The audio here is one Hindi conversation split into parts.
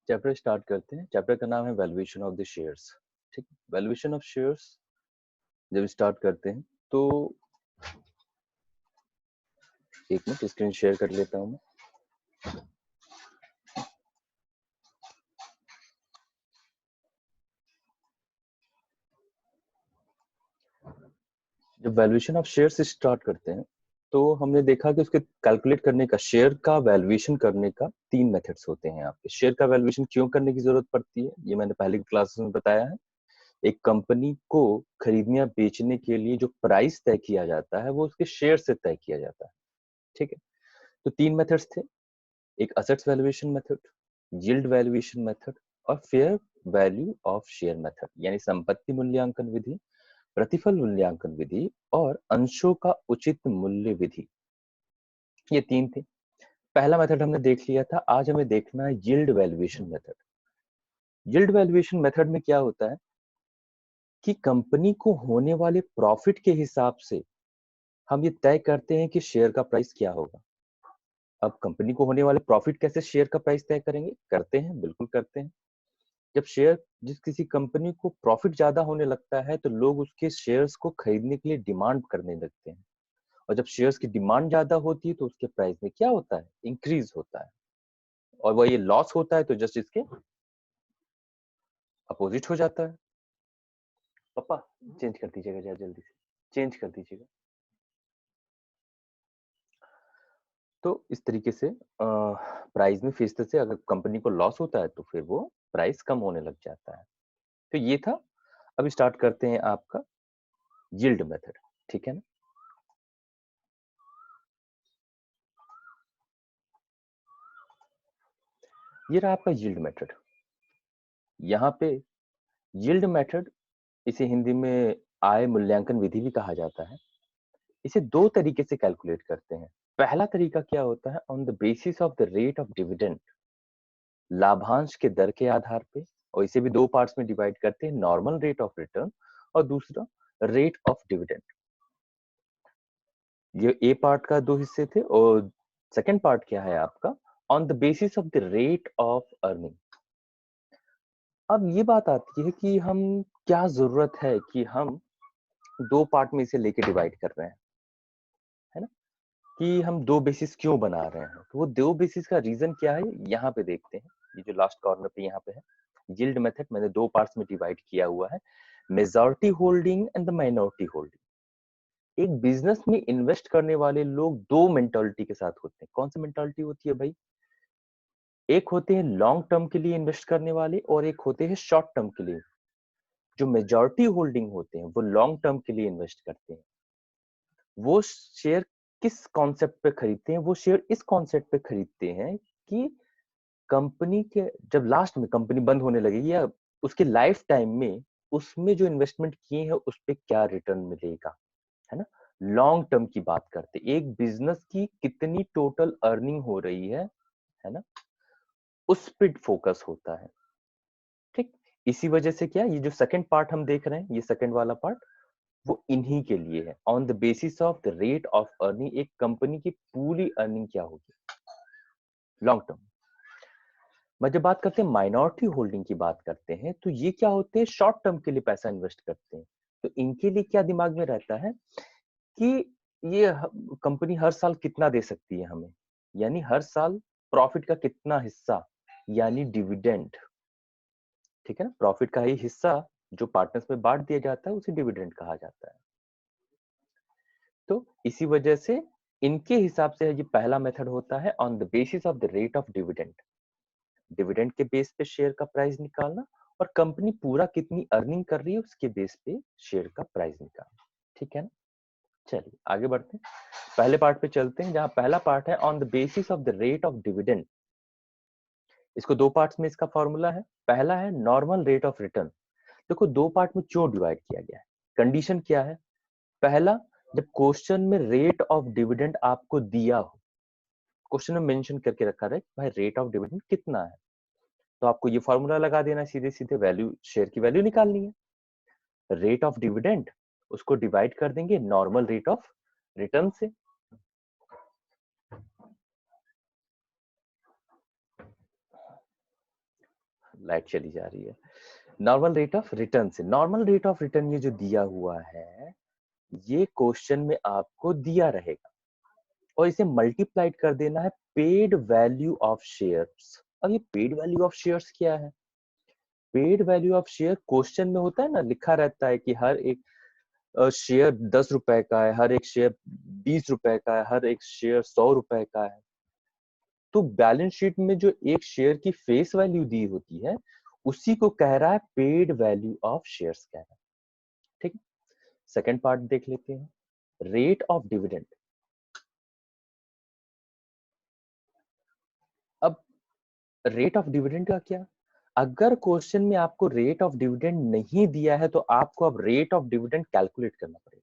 चैप्टर स्टार्ट करते हैं। चैप्टर का नाम है वैल्यूएशन ऑफ द शेयर्स। ठीक, वैल्यूएशन ऑफ शेयर्स जब स्टार्ट करते हैं तो एक मिनट स्क्रीन शेयर कर लेता हूं मैं। जब वैल्यूएशन ऑफ शेयर्स स्टार्ट करते हैं तो हमने देखा कि उसके कैलकुलेट करने का, शेयर का वैल्यूएशन करने का 3 मेथड्स होते हैं। आपके शेयर का वैल्यूएशन क्यों करने की जरूरत पड़ती है ये मैंने पहले की क्लासेस में बताया है। एक कंपनी को खरीदने या बेचने के लिए जो प्राइस तय किया जाता है वो उसके शेयर से तय किया जाता है। ठीक है, तो 3 मेथड्स थे। एक assets valuation method, yield valuation method और fair value of share method, यानी संपत्ति मूल्यांकन विधि, प्रतिफल मूल्यांकन विधि और अंशों का उचित मूल्य विधि। ये 3 थे। पहला मेथड हमने देख लिया था। आज हमें देखना है yield valuation method. Yield valuation method में क्या होता है कि कंपनी को होने वाले प्रॉफिट के हिसाब से हम ये तय करते हैं कि शेयर का प्राइस क्या होगा। अब कंपनी को होने वाले प्रॉफिट कैसे शेयर का प्राइस तय करेंगे? करते हैं, बिल्कुल करते हैं। जब शेयर, जिस किसी कंपनी को प्रॉफिट ज्यादा होने लगता है तो लोग उसके शेयर्स को खरीदने के लिए डिमांड करने लगते हैं, और जब शेयर्स की डिमांड ज्यादा होती है तो उसके प्राइस में क्या होता है? इंक्रीज होता है। और वह ये लॉस होता है तो जस्ट इसके अपोजिट हो जाता है। पापा चेंज कर दीजिएगा जरा जल्दी से, चेंज कर दीजिएगा। तो इस तरीके से प्राइस में फीसद से अगर कंपनी को लॉस होता है तो फिर वो प्राइस कम होने लग जाता है। तो ये था। अब स्टार्ट करते हैं आपका यील्ड मेथड। ठीक है ना। ये रहा आपका यील्ड मेथड। यहाँ पे यील्ड मेथड, इसे हिंदी में आय मूल्यांकन विधि भी कहा जाता है। इसे 2 तरीके से कैलकुलेट करते हैं। पहला तरीका क्या होता है? On the basis of the rate of dividend, लाभांश के दर के आधार पे। और इसे भी 2 पार्ट्स में डिवाइड करते हैं, नॉर्मल रेट ऑफ रिटर्न और दूसरा रेट ऑफ डिविडेंड। ये ए पार्ट का 2 हिस्से थे। और सेकंड पार्ट क्या है आपका? On the basis of the rate of earning. अब ये बात आती है कि हम, क्या जरूरत है कि हम 2 पार्ट में इसे लेके डिवाइड कर रहे हैं, है ना? कि हम 2 बेसिस क्यों बना रहे हैं? तो वो 2 बेसिस का रीजन क्या है यहाँ पे देखते हैं। ये जो लास्ट कॉर्नर पे यहाँ पे है, यील्ड मेथड मैंने 2 पार्ट्स में डिवाइड किया हुआ है, majority holding and the minority holding. एक बिजनेस में इन्वेस्ट करने वाले लोग 2 मेंटालिटी के साथ होते हैं। कौन सी मेंटालिटी होती है भाई? एक होते हैं लॉन्ग टर्म के लिए इन्वेस्ट करने वाले और एक होते हैं शॉर्ट टर्म के लिए। जो मेजॉरिटी होल्डिंग होते हैं वो लॉन्ग टर्म के लिए इन्वेस्ट करते हैं। वो शेयर किस कॉन्सेप्ट पे खरीदते हैं? वो शेयर इस कॉन्सेप्ट पे खरीदते हैं कि कंपनी के जब लास्ट में कंपनी बंद होने लगेगी या उसके लाइफ टाइम में उसमें जो इन्वेस्टमेंट किए हैं उस पे क्या रिटर्न मिलेगा, है ना? लॉन्ग टर्म की बात करते, एक बिजनेस की कितनी टोटल अर्निंग हो रही है ना, उस पे फोकस होता है। ठीक, इसी वजह से क्या, ये जो सेकंड पार्ट हम देख रहे हैं, ये सेकंड वाला पार्ट, वो इन्हीं के लिए है। On the basis of the rate of earning, एक कंपनी की पूरी अर्निंग क्या होगी लॉन्ग टर्म। मैं जब बात करते हैं माइनॉरिटी होल्डिंग की बात करते हैं तो ये क्या होते हैं? शॉर्ट टर्म के लिए पैसा इन्वेस्ट करते हैं। तो इनके लिए क्या दिमाग में रहता है कि ये कंपनी हर साल कितना दे सकती है हमें, यानी हर साल प्रॉफिट का कितना हिस्सा, यानी डिविडेंड। ठीक है ना, प्रॉफिट का ही हिस्सा जो पार्टनर्स में बांट दिया जाता है उसे डिविडेंड कहा जाता है। तो इसी वजह से इनके हिसाब से ये पहला मेथड होता है, on the basis of the rate of dividend. Dividend के बेस पे शेयर का प्राइस निकालना और कंपनी पूरा कितनी अर्निंग कर रही है उसके बेस पे शेयर का प्राइस निकालना। ठीक है ना। चलिए आगे बढ़ते हैं, पहले पार्ट पे चलते हैं, जहां पहला पार्ट है on the basis of the rate of dividend. इसको 2 पार्ट्स में इसका फॉर्मूला है। पहला है नॉर्मल रेट ऑफ रिटर्न। देखो 2 पार्ट में क्यों डिवाइड किया गया है, कंडीशन क्या है? पहला, जब क्वेश्चन में रेट ऑफ डिविडेंड आपको दिया हो, क्वेश्चन में मेंशन करके रखा रहे भाई रेट ऑफ डिविडेंड कितना है, तो आपको ये फॉर्मूला लगा देना, सीधे सीधे वैल्यू, शेयर की वैल्यू निकालनी है। रेट ऑफ डिविडेंड उसको डिवाइड कर देंगे नॉर्मल रेट ऑफ रिटर्न से। लाइट चली जा रही है। नॉर्मल रेट ऑफ रिटर्न से, नॉर्मल रेट ऑफ रिटर्न ये जो दिया हुआ है, ये क्वेश्चन में आपको दिया रहेगा और इसे मल्टीप्लाइड कर देना है पेड वैल्यू ऑफ शेयर्स। अब ये पेड वैल्यू ऑफ शेयर्स क्या है? Paid value of share question में होता है ना, लिखा रहता है कि हर एक शेयर 10 रुपए का है, हर एक शेयर 20 रुपए का है, हर एक शेयर 100 रुपए का है। तो बैलेंस शीट में जो एक शेयर की फेस वैल्यू दी होती है, उसी को कह रहा है पेड वैल्यू ऑफ शेयर्स कह रहा है। ठीक है, सेकंड पार्ट देख लेते हैं, रेट ऑफ डिविडेंड। अब रेट ऑफ डिविडेंड का क्या? अगर क्वेश्चन में आपको रेट ऑफ डिविडेंड नहीं दिया है तो आपको अब रेट ऑफ डिविडेंड कैलकुलेट करना पड़ेगा।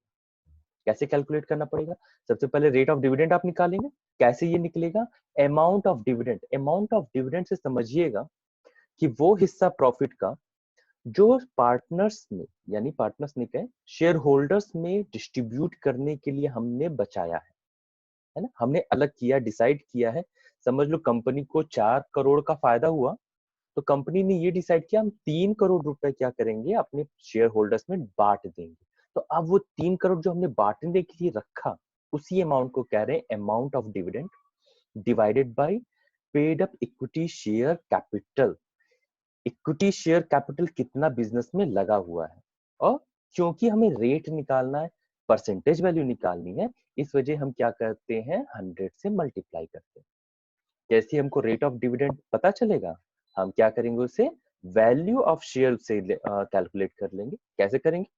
कैसे कैलकुलेट करना पड़ेगा? सबसे पहले रेट ऑफ डिविडेंड आप निकालेंगे। कैसे ये निकलेगा? Amount of dividend. Amount of dividend से समझिएगा कि वो हिस्सा प्रॉफिट का जो पार्टनर्स में, यानी पार्टनर्स ने कहे शेयर होल्डर्स में डिस्ट्रीब्यूट करने के लिए हमने बचाया है ना, हमने अलग किया, डिसाइड किया है। समझ लो कंपनी को 4 करोड़ का फायदा हुआ, तो कंपनी ने ये डिसाइड किया हम 3 करोड़ रुपए क्या करेंगे, अपने शेयर होल्डर्स में बांट देंगे। तो अब वो 3 करोड़ जो हमने बांटने के लिए रखा, उसी अमाउंट को कह रहे हैं amount of dividend divided by paid up equity share capital. Equity share capital कितना बिजनेस में लगा हुआ है, और क्योंकि हमें रेट निकालना है, परसेंटेज वैल्यू निकालनी है, इस वजह हम क्या करते हैं, 100 से मल्टीप्लाई करते हैं। जैसे हमको रेट ऑफ डिविडेंड पता चलेगा, हम क्या करेंगे, उसे वैल्यू ऑफ शेयर से कैलकुलेट कर लेंगे। कैसे करेंगे?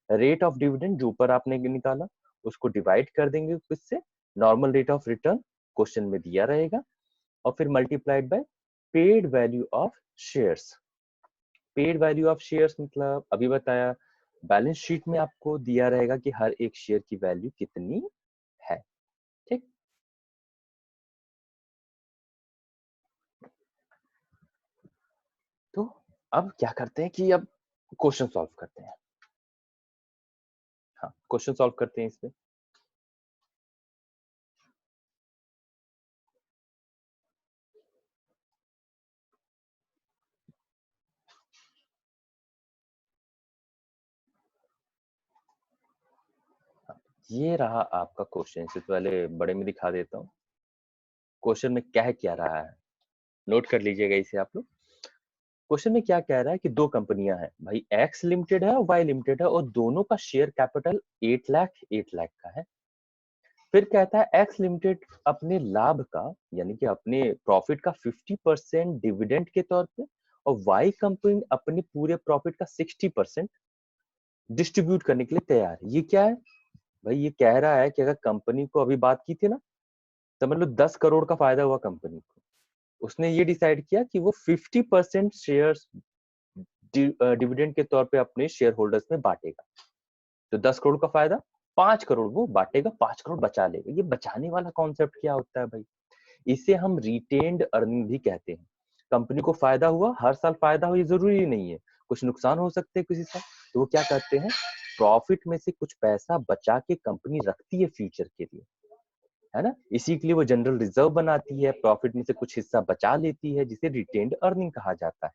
रेट ऑफ डिविडेंड जो ऊपर आपने निकाला, उसको डिवाइड कर देंगे किससे, normal rate of return question में दिया रहेगा, और फिर multiplied by paid value of shares. Paid value of shares मतलब अभी बताया, बैलेंस शीट में आपको दिया रहेगा कि हर एक शेयर की वैल्यू कितनी है। ठीक, तो अब क्या करते हैं कि अब क्वेश्चन सॉल्व करते हैं। हाँ, क्वेश्चन सॉल्व करते हैं इसमें। ये रहा आपका क्वेश्चन। इससे पहले बड़े में दिखा देता हूँ क्वेश्चन में क्या रहा है, नोट कर लीजिएगा इसे आप लोग। क्वेश्चन में क्या कह रहा है कि दो कंपनियां हैं भाई, एक्स लिमिटेड है और वाई लिमिटेड है, और दोनों का शेयर कैपिटल 8 लाख का है। फिर कहता है एक्स लिमिटेड अपने लाभ का, यानी कि अपने प्रॉफिट का 50% डिविडेंड के तौर पे, और वाई कंपनी अपने पूरे प्रॉफिट का 60% डिस्ट्रीब्यूट करने के लिए तैयार है। ये क्या है भाई? ये कह रहा है कि अगर कंपनी को, अभी बात की थी ना, समझ लो 10 करोड़ का फायदा हुआ कंपनी को, उसने ये डिसाइड किया कि वो 50% शेयर डिविडेंड के तौर पे अपने शेयर होल्डर्स में बांटेगा। तो 10 करोड़ का फायदा, 5 करोड़ वो बांटेगा, 5 करोड़ बचा लेगा। ये बचाने वाला कॉन्सेप्ट क्या होता है भाई? इसे हम रिटेन्ड अर्निंग भी कहते हैं। कंपनी को फायदा हुआ, हर साल फायदा हो ये जरूरी नहीं है, कुछ नुकसान हो सकते हैं किसी साल, तो वो क्या करते हैं, प्रॉफिट में से कुछ पैसा बचा के कंपनी रखती है फ्यूचर के लिए, है ना। इसी के लिए वो जनरल रिजर्व बनाती है, प्रॉफिट में से कुछ हिस्सा बचा लेती है, जिसे रिटेन्ड अर्निंग कहा जाता है।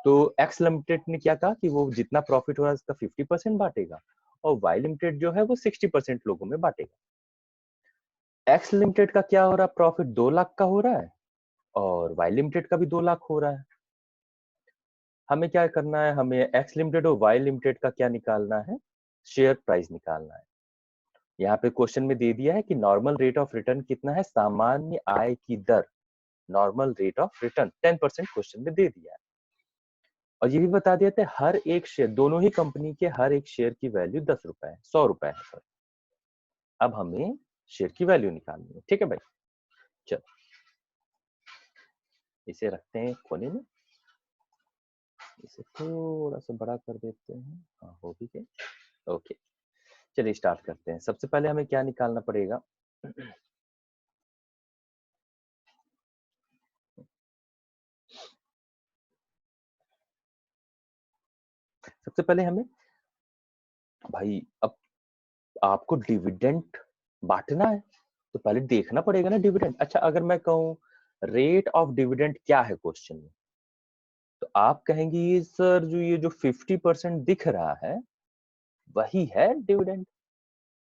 तो एक्स लिमिटेड ने क्या कहा कि वो जितना प्रॉफिट हो रहा है उसका 50% बांटेगा, और वाई लिमिटेड जो है वो 60% लोगों में बांटेगा। एक्स लिमिटेड का क्या हो रहा है, प्रॉफिट 2 लाख का हो रहा है, और वाई लिमिटेड का भी 2 लाख हो रहा है। हमें क्या करना है, हमें एक्स लिमिटेड और वाई लिमिटेड का क्या निकालना है, शेयर प्राइस निकालना है। यहाँ पे क्वेश्चन में दे दिया है कि नॉर्मल रेट ऑफ रिटर्न कितना है, सामान्य आय की दर, normal rate of return 10% question में दे दिया है। और ये भी बता दिया था हर एक शेयर, दोनों ही कंपनी के हर एक शेयर की वैल्यू 10 रुपए है, 100 रुपए है सर। अब हमें शेयर की वैल्यू निकालनी है। ठीक है भाई, चलो इसे रखते हैं कोने में, इसे थोड़ा सा बड़ा कर देते हैं। हाँ, हो भी गया। ओके, चलिए स्टार्ट करते हैं। सबसे पहले हमें क्या निकालना पड़ेगा, सबसे पहले हमें भाई, अब आपको डिविडेंड बांटना है, तो पहले देखना पड़ेगा ना डिविडेंड। अच्छा, अगर मैं कहूँ रेट ऑफ डिविडेंड क्या है क्वेश्चन में, तो आप कहेंगे ये सर जो ये जो 50% दिख रहा है वही है डिविडेंड।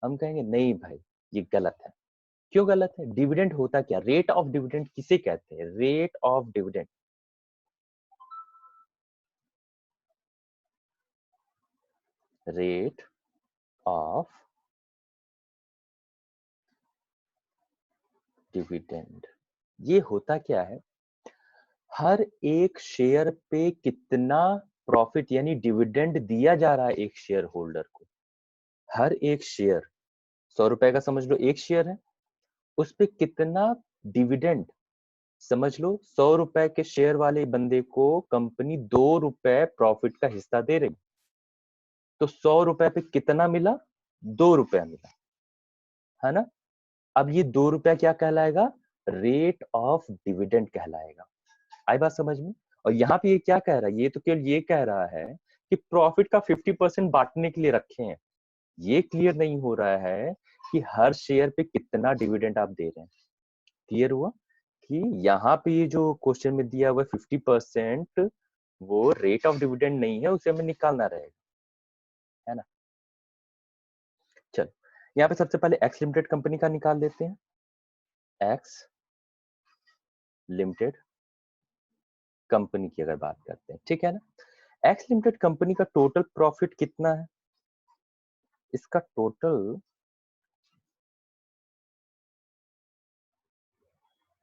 हम कहेंगे नहीं भाई, ये गलत है। क्यों गलत है? डिविडेंड होता क्या? रेट ऑफ डिविडेंड किसे कहते हैं? Rate of dividend, rate of dividend, ये होता क्या है? हर एक शेयर पे कितना प्रॉफिट यानी डिविडेंड दिया जा रहा है एक शेयर होल्डर को। हर एक शेयर, 100 रुपए का समझ लो एक शेयर है, उस पे कितना डिविडेंड, समझ लो 100 रुपए के शेयर वाले बंदे को कंपनी 2 रुपए प्रॉफिट का हिस्सा दे रही, तो 100 रुपए पे कितना मिला? 2 रुपया मिला, है ना? अब ये 2 रुपया क्या कहलाएगा? रेट ऑफ डिविडेंड कहलाएगा। आई बात समझ में? और यहाँ पे ये क्या कह रहा है? ये तो केवल ये कह रहा है कि प्रॉफिट का 50% बांटने के लिए रखे हैं। ये क्लियर नहीं हो रहा है कि हर शेयर पे कितना डिविडेंड आप दे रहे हैं। क्लियर हुआ कि यहाँ पे ये जो क्वेश्चन में दिया हुआ 50% वो रेट ऑफ डिविडेंड नहीं है, उसे हमें निकालना रहेगा, है ना? चलो, यहाँ पे सबसे पहले एक्स लिमिटेड कंपनी का निकाल लेते हैं। एक्स लिमिटेड कंपनी की अगर बात करते हैं, ठीक है ना? एक्स लिमिटेड कंपनी का टोटल प्रॉफिट कितना है? इसका टोटल,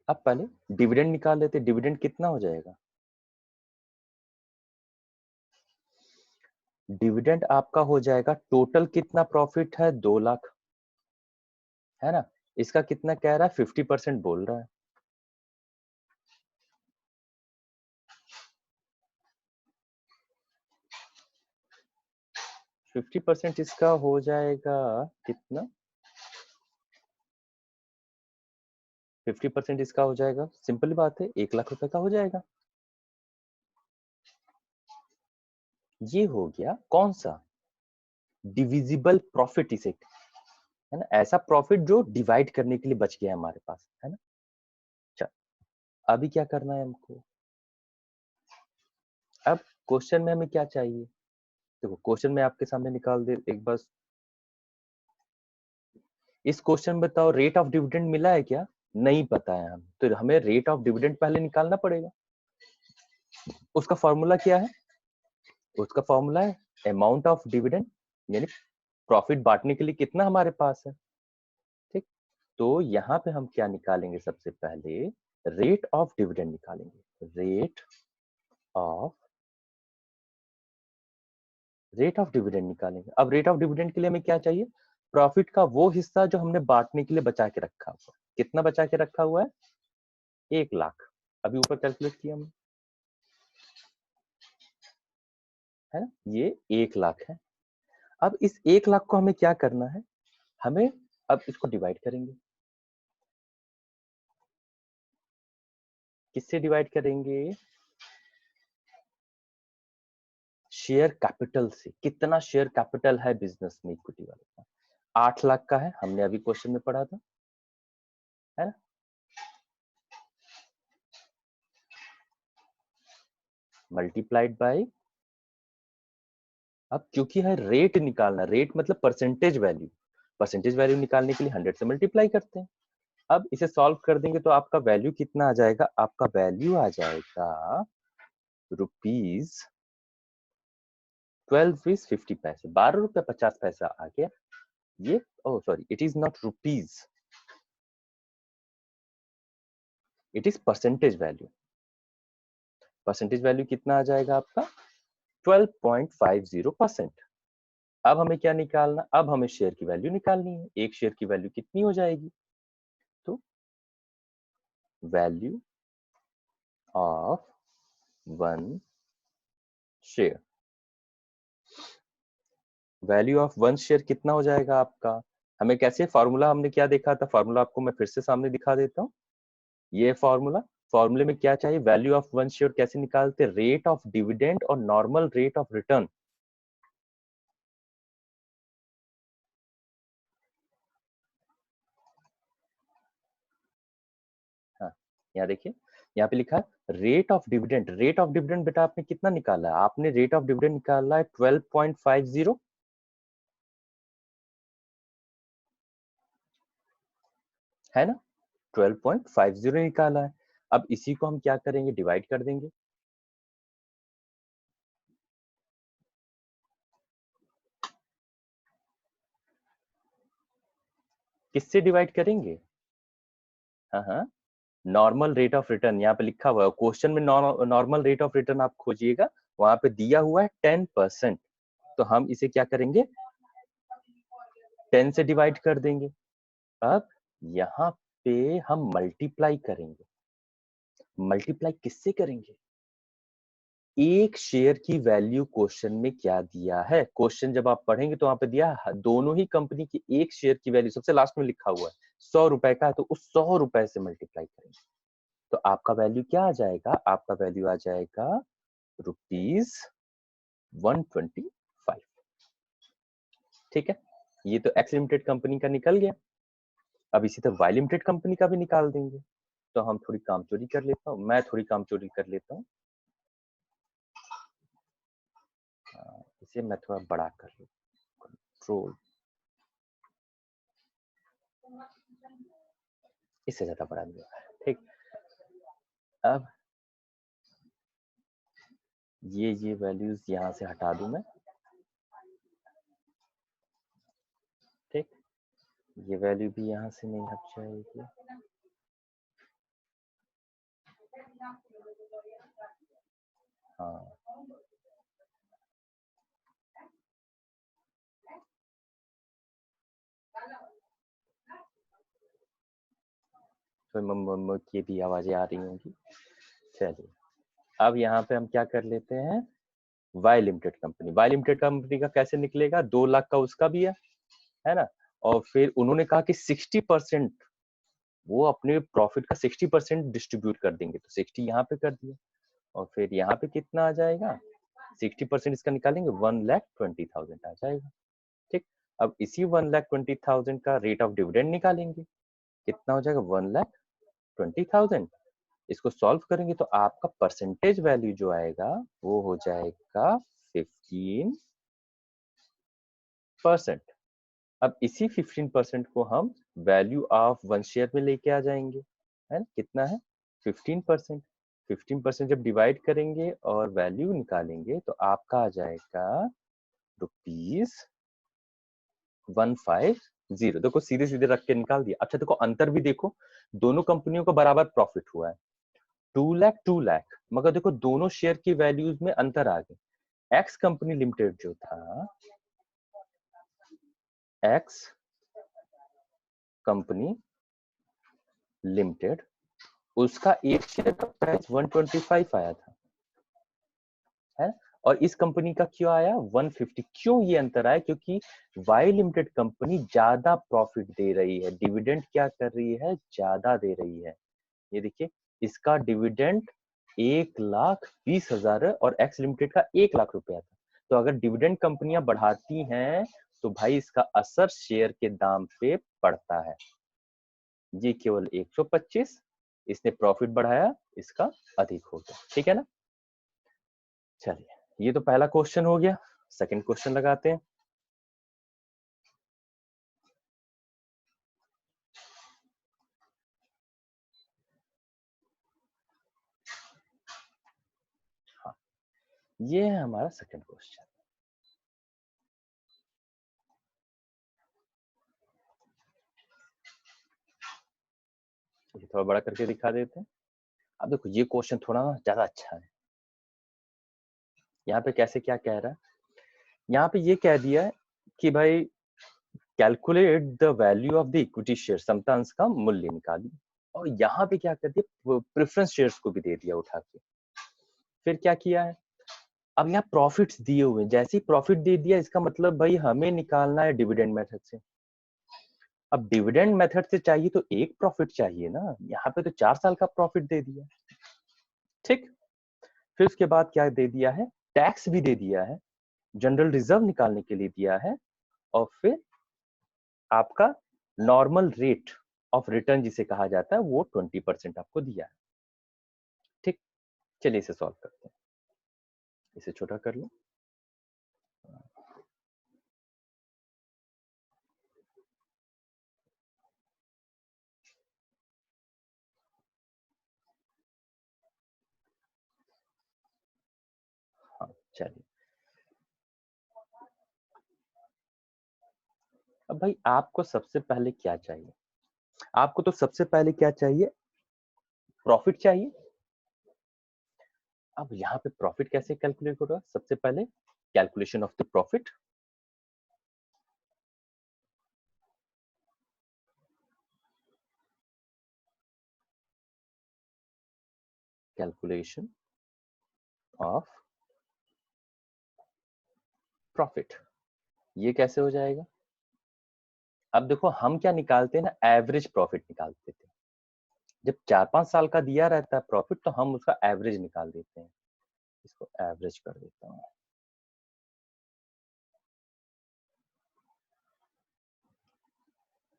अब पहले डिविडेंड निकाल लेते। डिविडेंड कितना हो जाएगा? डिविडेंड आपका हो जाएगा, टोटल कितना प्रॉफिट है? 2 लाख, है ना? इसका कितना कह रहा है? 50% बोल रहा है। 50% इसका हो जाएगा कितना? 50% इसका हो जाएगा, सिंपल बात है, 1 लाख रुपए का हो जाएगा। ये हो गया कौन सा? डिविजिबल प्रॉफिट इसे, है ना? ऐसा प्रॉफिट जो डिवाइड करने के लिए बच गया हमारे पास, है ना? चल, अभी क्या करना है हमको? अब क्वेश्चन में हमें क्या चाहिए? देखो क्वेश्चन में आपके सामने निकाल दे एक बार। इस क्वेश्चन में बताओ रेट ऑफ डिविडेंड मिला है क्या? नहीं पता है हम, तो हमें रेट ऑफ डिविडेंड पहले निकालना पड़ेगा। उसका फॉर्मूला क्या है? उसका फॉर्मूला है अमाउंट ऑफ डिविडेंड, यानी प्रॉफिट बांटने के लिए कितना हमारे पास है। ठीक, तो यहाँ पे हम क्या निकालेंगे? सबसे पहले रेट ऑफ डिविडेंड निकालेंगे। रेट ऑफ डिविडेंड निकालेंगे। अब रेट ऑफ डिविडेंड के लिए हमें क्या चाहिए? प्रॉफिट का वो हिस्सा जो हमने बांटने के लिए बचा के रखा हुआ। कितना बचा के रखा हुआ है? 1 लाख। अभी ऊपर कैलकुलेट किया हमने, है ना? ये 1 लाख है। अब इस 1 लाख को हमें क्या करना है? हमें अब इसको डिवाइड करेंगे। किससे डिवाइड करेंगे? शेयर कैपिटल से। कितना शेयर कैपिटल है बिजनेस में इक्विटी वाले का? 8 लाख का है, हमने अभी क्वेश्चन में पढ़ा था, है ना? मल्टीप्लाइड बाय, अब क्योंकि है रेट निकालना, रेट मतलब परसेंटेज वैल्यू, परसेंटेज वैल्यू निकालने के लिए 100 से मल्टीप्लाई करते हैं। अब इसे सॉल्व कर देंगे तो आपका वैल्यू कितना आ जाएगा? आपका वैल्यू आ जाएगा रुपीज 12 ₹50, 12 रुपए 50 पैसा आ गया। ये, oh sorry, it is not rupees, it is percentage value. Percentage value कितना आ जाएगा आपका? 12.50%। अब हमें क्या निकालना? अब हमें शेयर की वैल्यू निकालनी है। एक शेयर की वैल्यू कितनी हो जाएगी? तो value of 1 share, value of 1 share कितना हो जाएगा आपका? हमें कैसे, फॉर्मूला हमने क्या देखा था? फॉर्मूला आपको मैं फिर से सामने दिखा देता हूँ। ये फॉर्मूला, फॉर्मूले में क्या चाहिए? वैल्यू ऑफ 1 शेयर कैसे निकालते? रेट ऑफ डिविडेंड और नॉर्मल रेट ऑफ रिटर्न। हाँ, यहाँ देखिए, यहाँ पे लिखा है rate of dividend. Rate of dividend बेटा आपने कितना निकाला है? आपने रेट ऑफ डिविडेंड निकाला है 12.50, है ना? 12.50 निकाला है। अब इसी को हम क्या करेंगे? डिवाइड कर देंगे। किससे डिवाइड करेंगे? हाँ हाँ, नॉर्मल रेट ऑफ रिटर्न यहाँ पे लिखा हुआ है क्वेश्चन में। नॉर्मल रेट ऑफ रिटर्न आप खोजिएगा, वहां पे दिया हुआ है 10%। तो हम इसे क्या करेंगे? 10 से डिवाइड कर देंगे। अब यहाँ पे हम मल्टीप्लाई करेंगे। मल्टीप्लाई किससे करेंगे? एक शेयर की वैल्यू क्वेश्चन में क्या दिया है? क्वेश्चन जब आप पढ़ेंगे तो वहां पे दिया है दोनों ही कंपनी की एक शेयर की वैल्यू सबसे लास्ट में लिखा हुआ है 100 रुपए का है, तो उस 100 रुपए से मल्टीप्लाई करेंगे। तो आपका वैल्यू क्या आ जाएगा? आपका वैल्यू आ जाएगा ₹125। ठीक है, ये तो एक्स लिमिटेड कंपनी का निकल गया। अब इसी तरह वाई लिमिटेड कंपनी का भी निकाल देंगे। तो हम थोड़ी काम चोरी कर लेता हूँ, मैं थोड़ी काम चोरी कर लेता हूँ। इसे मैं थोड़ा बड़ा कर लेता हूँ, कंट्रोल, इससे ज्यादा बड़ा नहीं होगा। ठीक, अब ये वैल्यूज यहाँ से हटा दूं मैं। ठीक, ये वैल्यू भी यहाँ से नहीं हट जाएगी। हाँ, तो की भी आवाजें आ रही होंगी। चलिए, अब यहाँ पे हम क्या कर लेते हैं? Y limited company. Y limited company का कैसे निकलेगा? 2 लाख का उसका भी है ना? और फिर उन्होंने कहा कि 60% वो अपने प्रॉफिट का 60% डिस्ट्रीब्यूट कर देंगे, तो 60 यहाँ पे कर दिया। और फिर यहाँ पे कितना आ जाएगा? 60% इसका निकालेंगे, 1,20,000 आ जाएगा। ठीक, अब इसी 1,20,000 का रेट ऑफ डिविडेंड निकालेंगे। कितना हो जाएगा? 1,20,000। इसको सॉल्व करेंगे तो आपका परसेंटेज वैल्यू जो आएगा वो हो जाएगा 15%। अब इसी 15% को हम वैल्यू ऑफ वन शेयर में लेके आ जाएंगे, है ना? कितना है? 15%। 15% जब डिवाइड करेंगे और वैल्यू निकालेंगे तो आपका आ जाएगा ₹150। देखो सीधे सीधे रख के निकाल दिया। अच्छा देखो अंतर भी देखो, दोनों कंपनियों को बराबर प्रॉफिट हुआ है, 2 लाख 2 लाख, मगर देखो दोनों शेयर की वैल्यूज में अंतर आ गए। एक्स कंपनी लिमिटेड जो था, एक्स कंपनी लिमिटेड, उसका एक शेयर का प्राइस 125 आया था, है? और इस कंपनी का क्यों आया 150? क्यों ये अंतर आया? क्योंकि वाई लिमिटेड कंपनी ज्यादा प्रॉफिट दे रही है, डिविडेंड क्या कर रही है? ज्यादा दे रही है। ये देखिए, इसका डिविडेंड 1,20,000 है और एक्स लिमिटेड का 1 लाख रुपया था। तो अगर डिविडेंड कंपनियां बढ़ाती हैं तो भाई इसका असर शेयर के दाम पे पड़ता है। ये केवल 125, इसने प्रॉफिट बढ़ाया, इसका अधिक हो गया। ठीक है ना? चलिए, ये तो पहला क्वेश्चन हो गया। सेकंड क्वेश्चन लगाते हैं। हाँ, ये है हमारा सेकंड क्वेश्चन। थोड़ा बड़ा करके दिखा देते हैं। अब देखो ये क्वेश्चन थोड़ा ना ज्यादा अच्छा है। यहाँ पे कैसे क्या कह रहा है? यहाँ पे ये कह दिया है कि भाई calculate the value of the equity share, समता अंश का मूल्य निकालिए। और यहाँ पे क्या कर दिया? प्रेफरेंस शेयर्स को भी दे दिया उठा के। फिर क्या किया है? अब यहाँ प्रॉफिट्स दिए हुए, जैसे ही प्रॉफिट दे दिया इसका मतलब भाई हमें निकालना है डिविडेंड मेथड से। अब डिविडेंड मेथड से चाहिए तो एक प्रॉफिट चाहिए ना, यहाँ पे तो 4 साल का प्रॉफिट दे दिया। ठीक, फिर उसके बाद क्या दे दिया है? टैक्स भी दे दिया है, जनरल रिजर्व निकालने के लिए दिया है, और फिर आपका नॉर्मल रेट ऑफ रिटर्न जिसे कहा जाता है वो 20% आपको दिया है। चलिए इसे सॉल्व करते हैं, इसे छोटा कर लो। हाँ चलिए, अब भाई आपको सबसे पहले क्या चाहिए? आपको तो सबसे पहले क्या चाहिए? प्रॉफिट चाहिए। अब यहाँ पे प्रॉफिट कैसे कैलकुलेट होगा? सबसे पहले calculation of the profit, calculation of profit, ये कैसे हो जाएगा? अब देखो हम क्या निकालते हैं ना, एवरेज प्रॉफिट निकालते थे। जब 4-5 साल का दिया रहता है प्रॉफिट तो हम उसका एवरेज निकाल देते हैं। इसको एवरेज कर देता हूँ।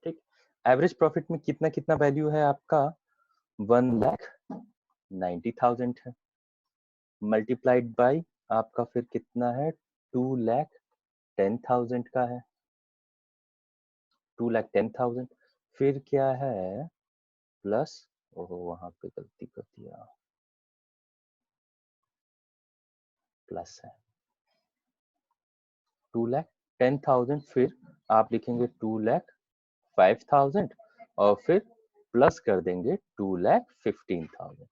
ठीक, एवरेज प्रॉफिट में कितना कितना वैल्यू है आपका? 1,90,000 है, मल्टीप्लाइड बाई आपका फिर कितना है? 2,10,000 का है, 2,10,000। फिर क्या है? प्लस, ओहो वहां पे गलती कर दिया, प्लस है 2,10,000। फिर आप लिखेंगे 2,05,000 और फिर प्लस कर देंगे 2,15,000।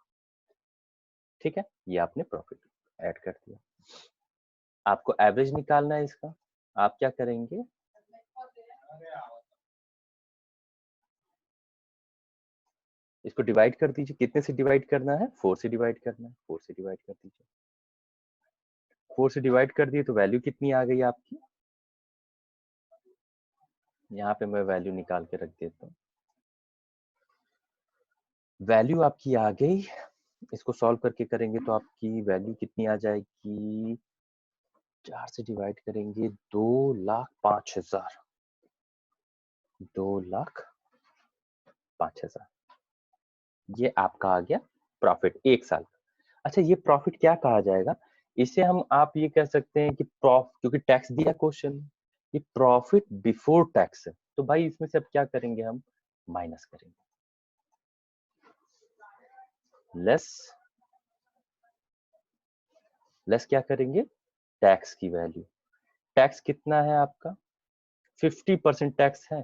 ठीक है, ये आपने प्रॉफिट ऐड कर दिया। आपको एवरेज निकालना है इसका, आप क्या करेंगे? इसको डिवाइड कर दीजिए। कितने से डिवाइड करना है? 4 से डिवाइड करना है, 4 से डिवाइड कर दीजिए। 4 से डिवाइड कर दिए तो वैल्यू कितनी आ गई आपकी? यहाँ पे मैं वैल्यू निकाल के रख देता हूँ। वैल्यू आपकी आ गई, इसको सॉल्व करके करेंगे तो आपकी वैल्यू कितनी आ जाएगी? 4 से डिवाइड करेंगे 2,05,000, 2,05,000, ये आपका आ गया प्रॉफिट 1 साल का। अच्छा, ये प्रॉफिट क्या कहा जाएगा? इसे हम आप ये कह सकते हैं कि क्योंकि टैक्स दिया क्वेश्चन में, ये प्रॉफिट बिफोर टैक्स है। तो भाई इसमें से अब क्या करेंगे हम? माइनस करेंगे, लेस, लेस क्या करेंगे? टैक्स की वैल्यू। टैक्स कितना है आपका? 50% टैक्स है।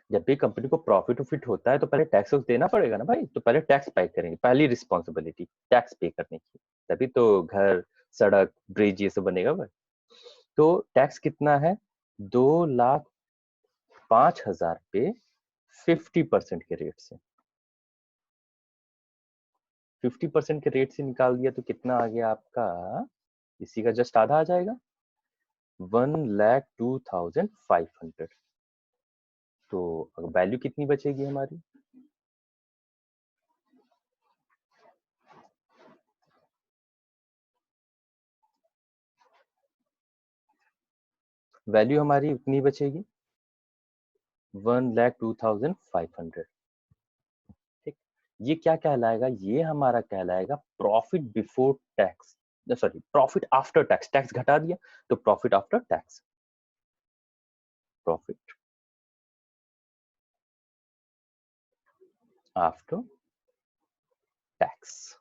जब भी कंपनी को प्रॉफिट उफिट होता है तो पहले टैक्स देना पड़ेगा ना भाई, तो पहले टैक्स पे करेंगे, पहली रिस्पॉन्सिबिलिटी टैक्स पे करने की, तभी तो घर, सड़क, ब्रिज ये सब बनेगा भाई। तो टैक्स कितना है? 2,05,000 पे 50% के रेट से, 50% के रेट से निकाल दिया तो कितना आ गया आपका? इसी का जस्ट आधा आ जाएगा, 1,02,500। तो वैल्यू कितनी बचेगी हमारी? वैल्यू हमारी उतनी बचेगी, 1,02,500। ठीक, ये क्या कहलाएगा? ये हमारा कहलाएगा profit before tax, sorry profit after tax. Tax घटा दिया तो profit after tax, profit after tax.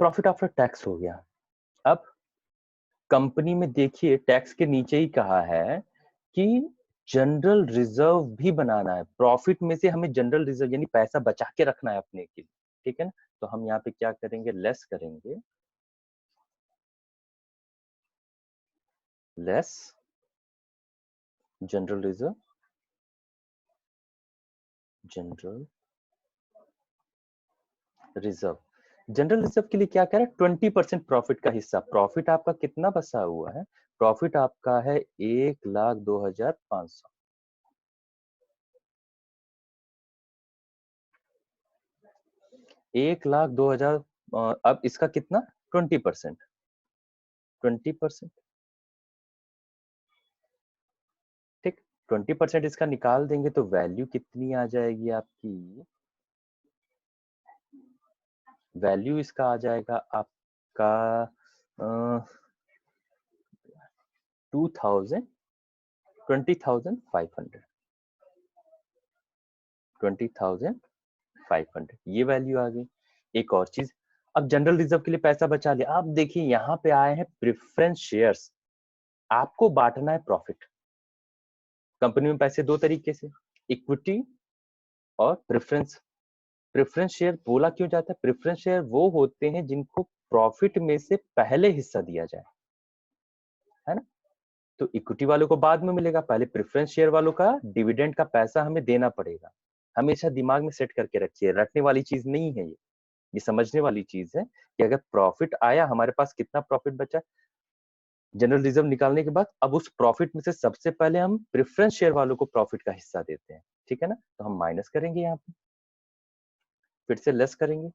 Profit after tax हो गया। अब कंपनी में देखिए टैक्स के नीचे ही कहा है कि जनरल रिजर्व भी बनाना है। प्रॉफिट में से हमें जनरल रिजर्व यानी पैसा बचा के रखना है अपने के लिए, ठीक है ना? तो हम यहाँ पे क्या करेंगे? लेस करेंगे, less general reserve, general reserve. General reserve के लिए क्या कह रहा है? 20% प्रॉफिट का हिस्सा। प्रॉफिट आपका कितना बचा हुआ है? प्रॉफिट आपका है 1,02,500। 1,02,000। अब इसका कितना? 20%, 20%, ठीक। 20% इसका निकाल देंगे तो वैल्यू कितनी आ जाएगी आपकी? वैल्यू इसका आ जाएगा आपका 2000, 20,500, 20,500 ये वैल्यू आ गई। एक और चीज, अब जनरल रिजर्व के लिए पैसा बचा लिया। आप देखिए यहाँ पे आए हैं प्रेफरेंस शेयर्स, आपको बांटना है प्रॉफिट। कंपनी में पैसे दो तरीके से, इक्विटी और प्रेफरेंस। प्रेफरेंस शेयर बोला क्यों जाता है? प्रेफरेंस शेयर वो होते हैं जिनको प्रॉफिट में से पहले हिस्सा दिया जाए, है ना। तो इक्विटी वालों को बाद में मिलेगा, पहले प्रेफरेंस शेयर वालों का डिविडेंड का पैसा हमें देना पड़ेगा। हमेशा दिमाग में सेट करके रखिए, रटने वाली चीज नहीं है ये समझने वाली चीज है कि अगर प्रॉफिट आया, हमारे पास कितना प्रॉफिट बचा जनरल रिजर्व निकालने के बाद, अब उस प्रॉफिट में से सबसे पहले हम प्रेफरेंस शेयर वालों को प्रॉफिट का हिस्सा देते हैं, ठीक है ना। तो हम माइनस करेंगे, यहाँ पे फिर से लेस करेंगे।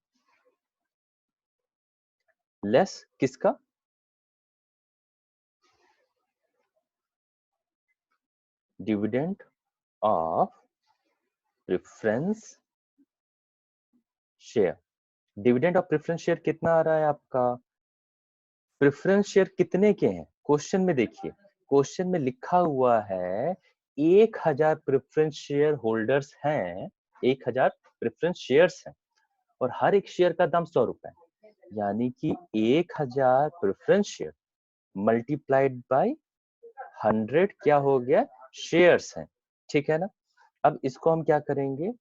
लेस किसका? Dividend of preference share. Dividend of preference share कितना आ रहा है आपका? प्रेफरेंस शेयर कितने के हैं? क्वेश्चन में देखिए, क्वेश्चन में लिखा हुआ है 1000 प्रेफरेंस शेयर होल्डर्स हैं, 1000 प्रेफरेंस शेयर्स हैं और हर एक शेयर का दाम 100 रुपए, यानी कि 1000 प्रेफरेंस शेयर मल्टीप्लाइड बाय 100 क्या हो गया? शेयर्स हैं, ठीक है ना। अब इसको हम क्या करेंगे,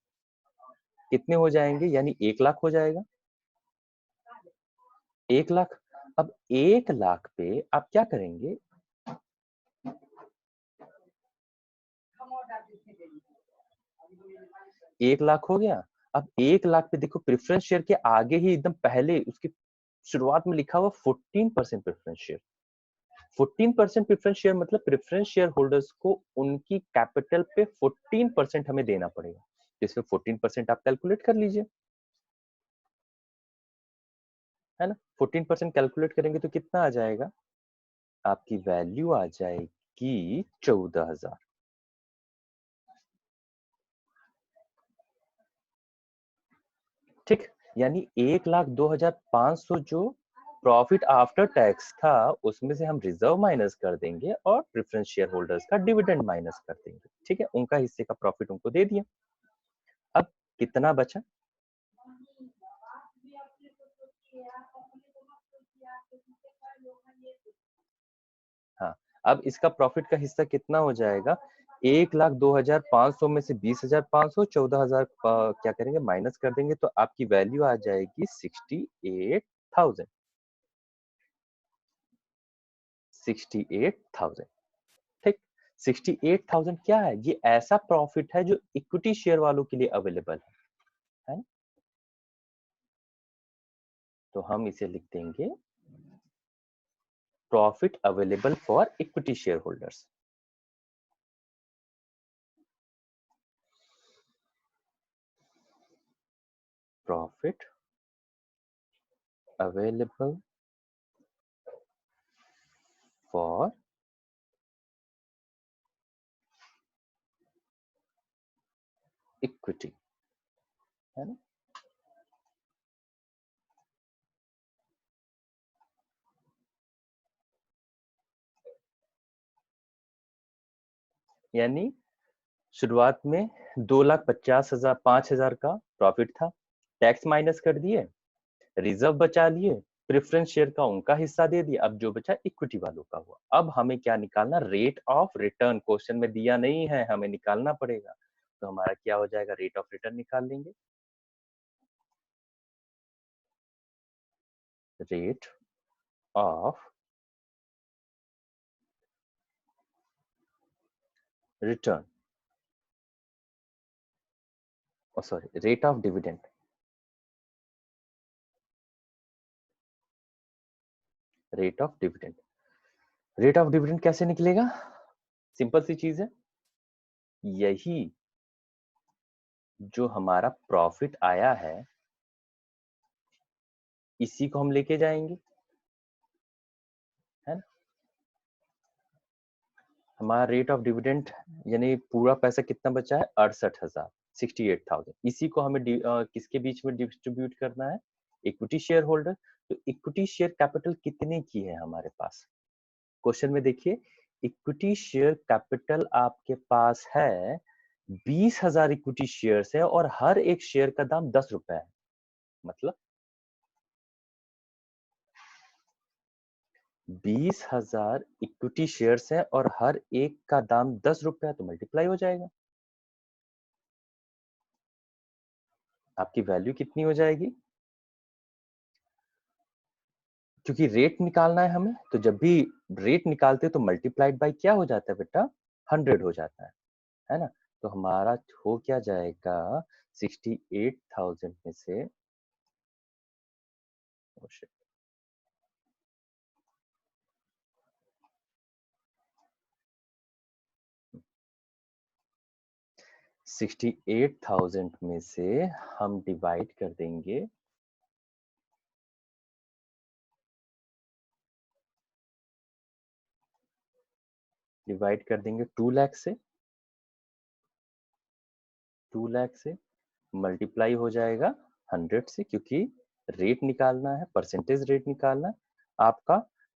कितने हो जाएंगे, यानी 1 लाख हो जाएगा। 1 लाख। अब 1 लाख पे आप क्या करेंगे, 1 लाख हो गया। अब 1 लाख पे देखो, प्रेफरेंस शेयर के आगे ही एकदम पहले उसकी शुरुआत में लिखा हुआ 14% प्रेफरेंस शेयर। 14% प्रेफरेंस शेयर मतलब प्रेफरेंस शेयर होल्डर्स को उनकी कैपिटल पे 14% हमें देना पड़ेगा। इसमें 14% आप कैलकुलेट कर लीजिए, है ना। 14% कैलकुलेट करेंगे तो कितना आ जाएगा? आपकी वैल्यू आ जाएगी 14,000, ठीक। यानी 1,02,500 जो प्रॉफिट आफ्टर टैक्स था, उसमें से हम रिजर्व माइनस कर देंगे और प्रेफरेंस शेयर होल्डर्स का डिविडेंड माइनस कर देंगे, ठीक है। उनका हिस्से का प्रॉफिट उनको दे दिया। अब कितना बचा? हाँ, अब इसका प्रॉफिट का हिस्सा कितना हो जाएगा? 1,02,500 में से 20,500, 14,000 क्या करेंगे, माइनस कर देंगे तो आपकी वैल्यू आ जाएगी 68,000। 68,000, ठीक। 68,000 क्या है? ये ऐसा प्रॉफिट है जो इक्विटी शेयर वालों के लिए अवेलेबल है ना? तो हम इसे लिख देंगे profit available for equity share holders. Profit available for equity, है ना। यानी शुरुआत में 2,50,000 5,000 का प्रॉफिट था, टैक्स माइनस कर दिए, रिजर्व बचा लिए, प्रेफरेंस शेयर का उनका हिस्सा दे दिया, अब जो बचा इक्विटी वालों का हुआ। अब हमें क्या निकालना? Rate of return. क्वेश्चन में दिया नहीं है, हमें निकालना पड़ेगा। तो हमारा क्या हो जाएगा? रेट ऑफ रिटर्न निकाल लेंगे। Rate of return, sorry, rate of dividend. Rate of dividend, rate of dividend कैसे निकलेगा? सिंपल सी चीज है, यही जो हमारा प्रॉफिट आया है इसी को हम लेके जाएंगे, है ना। हमारा रेट ऑफ डिविडेंड यानी पूरा पैसा कितना बचा है, 68,000, 68,000। इसी को हमें किसके बीच में डिस्ट्रीब्यूट करना है, इक्विटी शेयर होल्डर। तो इक्विटी शेयर कैपिटल कितने की है हमारे पास, क्वेश्चन में देखिए, इक्विटी शेयर कैपिटल आपके पास है 20,000 इक्विटी शेयर है और हर एक शेयर का दाम 10 रुपए है। मतलब 20,000 इक्विटी शेयर्स है और हर एक का दाम 10 रुपए है, तो मल्टीप्लाई हो जाएगा। आपकी वैल्यू कितनी हो जाएगी, क्योंकि रेट निकालना है हमें, तो जब भी रेट निकालते हैं तो मल्टीप्लाइड बाय क्या हो जाता है बेटा, 100 हो जाता है ना। तो हमारा हो क्या जाएगा, 68,000 में से 68,000 में से हम डिवाइड कर देंगे 2 लाख से, 2 लाख से मल्टीप्लाई हो जाएगा 100 से, क्योंकि रेट निकालना है, परसेंटेज रेट निकालना है। आपका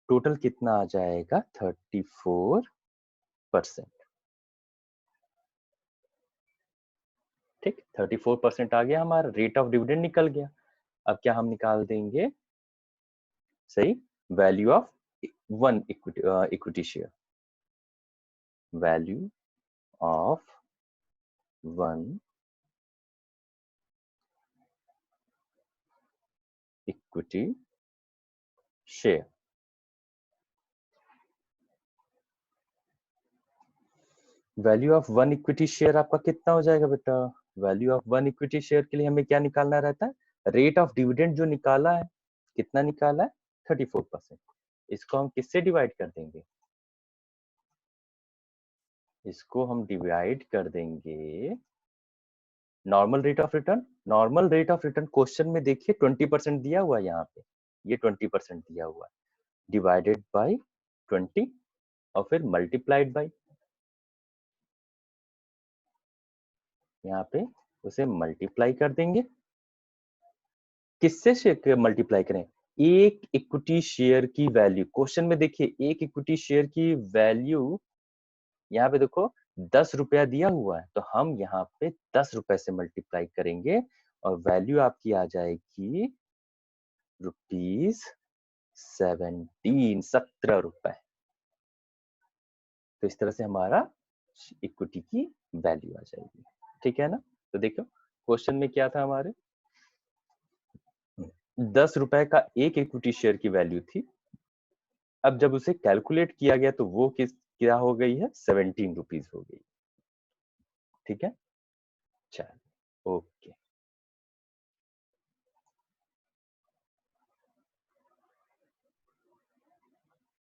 टोटल कितना आ जाएगा, 34%। ठीक, 34% आ गया, हमारा रेट ऑफ डिविडेंड निकल गया। अब क्या हम निकाल देंगे, सही, value of one equity share, value of one equity share. Value of one equity share आपका कितना हो जाएगा बेटा, value of one equity share के लिए हमें क्या निकालना रहता है, रेट ऑफ डिविडेंड जो निकाला है, कितना निकाला है, 34%। इसको हम किससे डिवाइड कर देंगे, इसको हम डिवाइड कर देंगे normal rate of return. Normal rate of return question में देखिए 20% दिया हुआ है, यहाँ पे ये 20% दिया हुआ है, डिवाइडेड बाय 20 और फिर मल्टीप्लाइड बाय, यहाँ पे उसे मल्टीप्लाई कर देंगे, किससे मल्टीप्लाई करें, एक इक्विटी शेयर की वैल्यू, क्वेश्चन में देखिए एक इक्विटी शेयर की वैल्यू, यहाँ पे देखो 10 रुपया दिया हुआ है, तो हम यहाँ पे 10 रुपए से मल्टीप्लाई करेंगे और वैल्यू आपकी आ जाएगी ₹17 तो इस तरह से हमारा इक्विटी की वैल्यू आ जाएगी। ठीक है ना, तो देखो क्वेश्चन में क्या था हमारे, 10 रुपए का एक इक्विटी शेयर की वैल्यू थी। अब जब उसे कैलकुलेट किया गया तो वो क्या हो गई है, 17 रुपीज हो गई। ठीक है, चलो ओके।